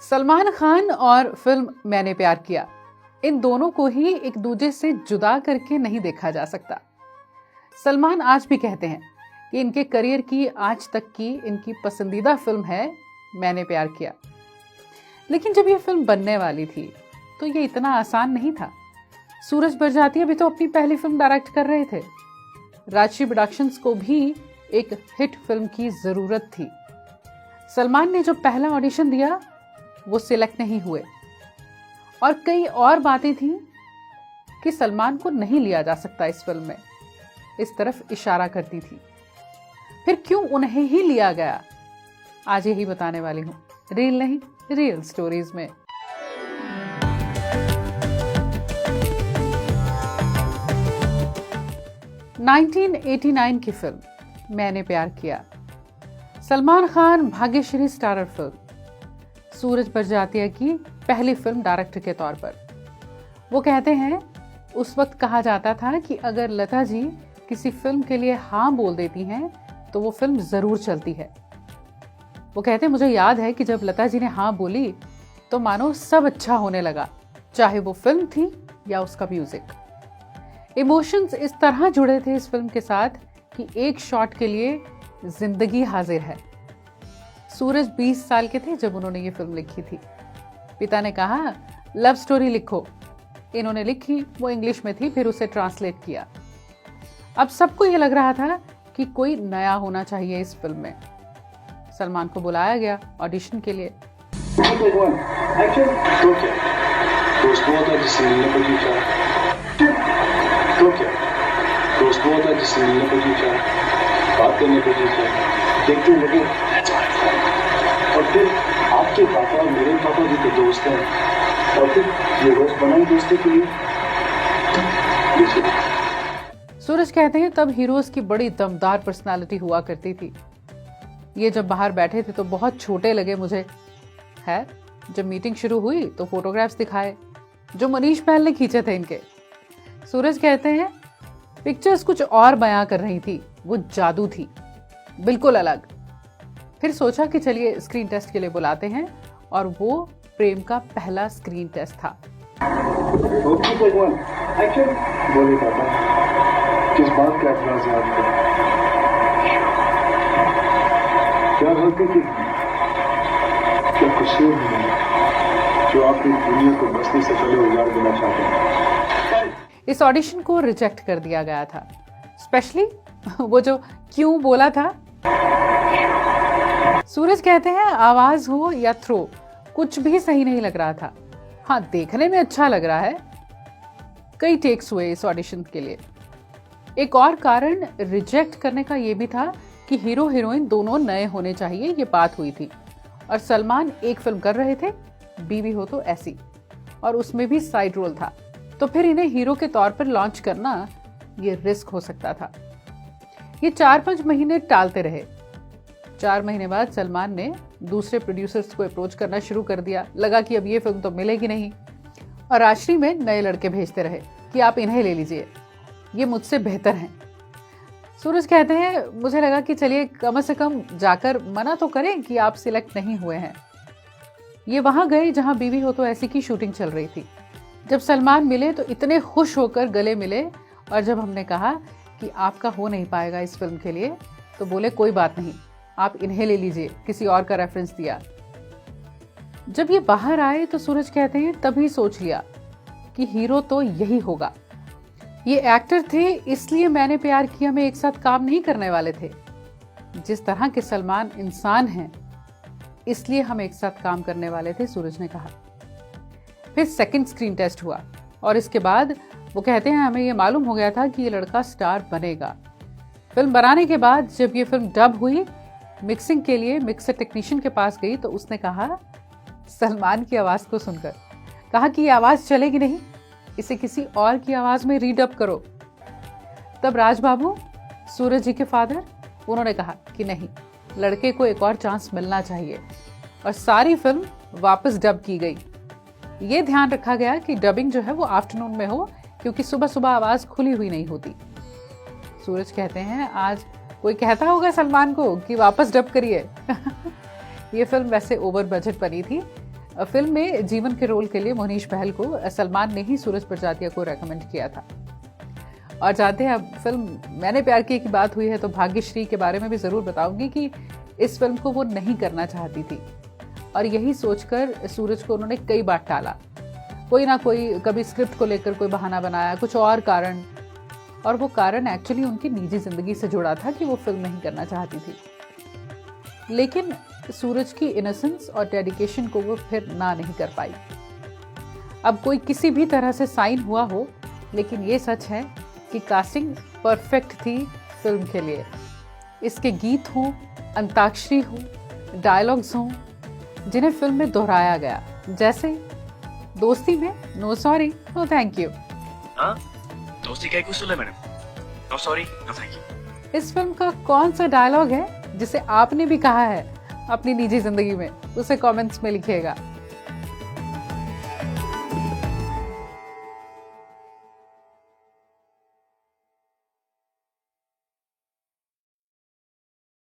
सलमान खान और फिल्म मैंने प्यार किया, इन दोनों को ही एक दूसरे से जुदा करके नहीं देखा जा सकता। सलमान आज भी कहते हैं कि इनके करियर की आज तक की इनकी पसंदीदा फिल्म है मैंने प्यार किया। लेकिन जब ये फिल्म बनने वाली थी तो ये इतना आसान नहीं था। सूरज बरजातिया भी तो अपनी पहली फिल्म डायरेक्ट कर रहे थे। राजश्री प्रोडक्शंस को भी एक हिट फिल्म की जरूरत थी। सलमान ने जो पहला ऑडिशन दिया वो सिलेक्ट नहीं हुए और कई और बातें थी कि सलमान को नहीं लिया जा सकता इस फिल्म में, इस तरफ इशारा करती थी। फिर क्यों उन्हें ही लिया गया, आज यही बताने वाली हूं रील नहीं रियल स्टोरीज में। (1989) की फिल्म मैंने प्यार किया, सलमान खान भाग्यश्री स्टारर फिल्म, सूरज बरजातिया की पहली फिल्म डायरेक्टर के तौर पर। वो कहते हैं उस वक्त कहा जाता था कि अगर लता जी किसी फिल्म के लिए हाँ बोल देती हैं तो वो फिल्म जरूर चलती है। वो कहते हैं मुझे याद है कि जब लता जी ने हाँ बोली तो मानो सब अच्छा होने लगा, चाहे वो फिल्म थी या उसका म्यूजिक। इमोशंस इस तरह जुड़े थे इस फिल्म के साथ कि एक शॉट के लिए जिंदगी हाजिर है। सूरज 20 साल के थे जब उन्होंने ये फिल्म लिखी थी। पिता ने कहा लव स्टोरी लिखो, इन्होंने लिखी, वो इंग्लिश में थी, फिर उसे ट्रांसलेट किया। अब सबको ये लग रहा था कि कोई नया होना चाहिए इस फिल्म में। सलमान को बुलाया गया ऑडिशन के लिए। बात करने को देखते लगे और फिर आपके पापा और मेरे पापा भी तो दोस्त हैं और फिर ये दोस्त बनाई दोस्ती के लिए। सूरज कहते हैं तब हीरोज की बड़ी दमदार पर्सनालिटी हुआ करती थी। ये जब बाहर बैठे थे तो बहुत छोटे लगे मुझे। है जब मीटिंग शुरू हुई तो फोटोग्राफ्स दिखाए जो मनीष पहल ने खींचे थे इनके। सूरज कहते हैं पिक्चर्स कुछ और बयां कर रही थी, वो जादू थी, बिल्कुल अलग। फिर सोचा कि चलिए स्क्रीन टेस्ट के लिए बुलाते हैं और वो प्रेम का पहला स्क्रीन टेस्ट था। बोले पापा किस बात का एतराज है आपको? क्या गलती की, क्या कसूर है जो आप इस दुनिया को बसने से पहले उजाड़ देना चाहते हैं? इस ऑडिशन को रिजेक्ट कर दिया गया था, स्पेशली वो जो क्यों बोला था। सूरज कहते हैं आवाज हो या थ्रो कुछ भी सही नहीं लग रहा था। हाँ, देखने में अच्छा लग रहा है। कई टेक्स हुए इस ऑडिशन के लिए। एक और कारण रिजेक्ट करने का ये भी था कि हीरो हीरोइन दोनों नए होने चाहिए, ये बात हुई थी। और सलमान एक फिल्म कर रहे थे, बीवी हो तो ऐसी, और उसमें भी साइड रोल था, तो फिर इन्हें हीरो के तौर पर लॉन्च करना ये रिस्क हो सकता था। ये 4-5 महीने टालते रहे। 4 महीने बाद सलमान ने दूसरे प्रोड्यूसर्स को अप्रोच करना शुरू कर दिया। लगा कि अब ये फिल्म तो मिलेगी नहीं, और राजश्री में नए लड़के भेजते रहे कि आप इन्हें ले लीजिए, ये मुझसे बेहतर हैं। सूरज कहते हैं मुझे लगा कि चलिए कम से कम जाकर मना तो करें कि आप सिलेक्ट नहीं हुए हैं। ये वहां गए जहां बीवी हो तो ऐसी की शूटिंग चल रही थी। जब सलमान मिले तो इतने खुश होकर गले मिले, और जब हमने कहा कि आपका हो नहीं पाएगा इस फिल्म के लिए तो बोले कोई बात नहीं, आप इन्हें ले लीजिए, किसी और का रेफरेंस दिया। जब ये बाहर आए तो सूरज कहते हैं तभी सोच लिया कि हीरो तो यही होगा। ये एक्टर थे इसलिए मैंने प्यार किया में एक साथ काम नहीं करने वाले थे। जिस तरह के सलमान इंसान हैं इसलिए हम एक साथ काम करने वाले थे, सूरज ने कहा। फिर सेकंड स्क्रीन टेस्ट हुआ और इसके बाद वो कहते हैं हमें ये मालूम हो गया था कि ये लड़का स्टार बनेगा। फिल्म बनाने के बाद जब ये फिल्म डब हुई, मिक्सिंग के लिए मिक्सर टेक्नीशियन के पास गई तो उसने कहा सलमान की आवाज को सुनकर, कहा कि ये आवाज चलेगी नहीं, इसे किसी और की आवाज में रीडब करो। तब राज बाबू, सूरज जी के फादर, उन्होंने कहा कि नहीं, लड़के को एक और चांस मिलना चाहिए, और सारी फिल्म वापस डब की गई। ये ध्यान रखा गया कि डबिंग जो है वो आफ्टरनून में हो, क्योंकि सुबह सुबह आवाज खुली हुई नहीं होती। सूरज कहते हैं आज कोई कहता होगा सलमान को कि वापस डब करिए। ये फिल्म वैसे ओवर बजट बनी थी, फिल्म में जीवन के रोल के लिए मोनीश बहल को सलमान ने ही सूरज प्रजातिया को रेकमेंड किया था। और जानते हैं, अब फिल्म मैंने प्यार किया की बात हुई है तो भाग्यश्री के बारे में भी ज़रूर बताऊंगी कि इस फिल्म को वो नहीं करना चाहती थी और यही सोचकर सूरज को उन्होंने कई बार टाला। कोई ना कोई, कभी स्क्रिप्ट को लेकर कोई बहाना बनाया, कुछ और कारण, और वो कारण एक्चुअली उनकी निजी जिंदगी से जुड़ा था कि वो फिल्म नहीं करना चाहती थी। लेकिन सूरज की इनोसेंस और डेडिकेशन को वो फिर ना नहीं कर पाई। अब कोई किसी भी तरह से साइन हुआ हो, लेकिन ये सच है कि कास्टिंग परफेक्ट थी फिल्म के लिए। इसके गीत हों, अंताक्षरी हो, डायलॉग्स हों जिन्हें फिल्म में दोहराया गया, जैसे दोस्ती में no sorry no thank you. दोस्ती का कुछ madam, no sorry no thank you. इस फिल्म का कौन सा डायलॉग है जिसे आपने भी कहा है अपनी निजी जिंदगी में, उसे कमेंट्स में लिखिएगा।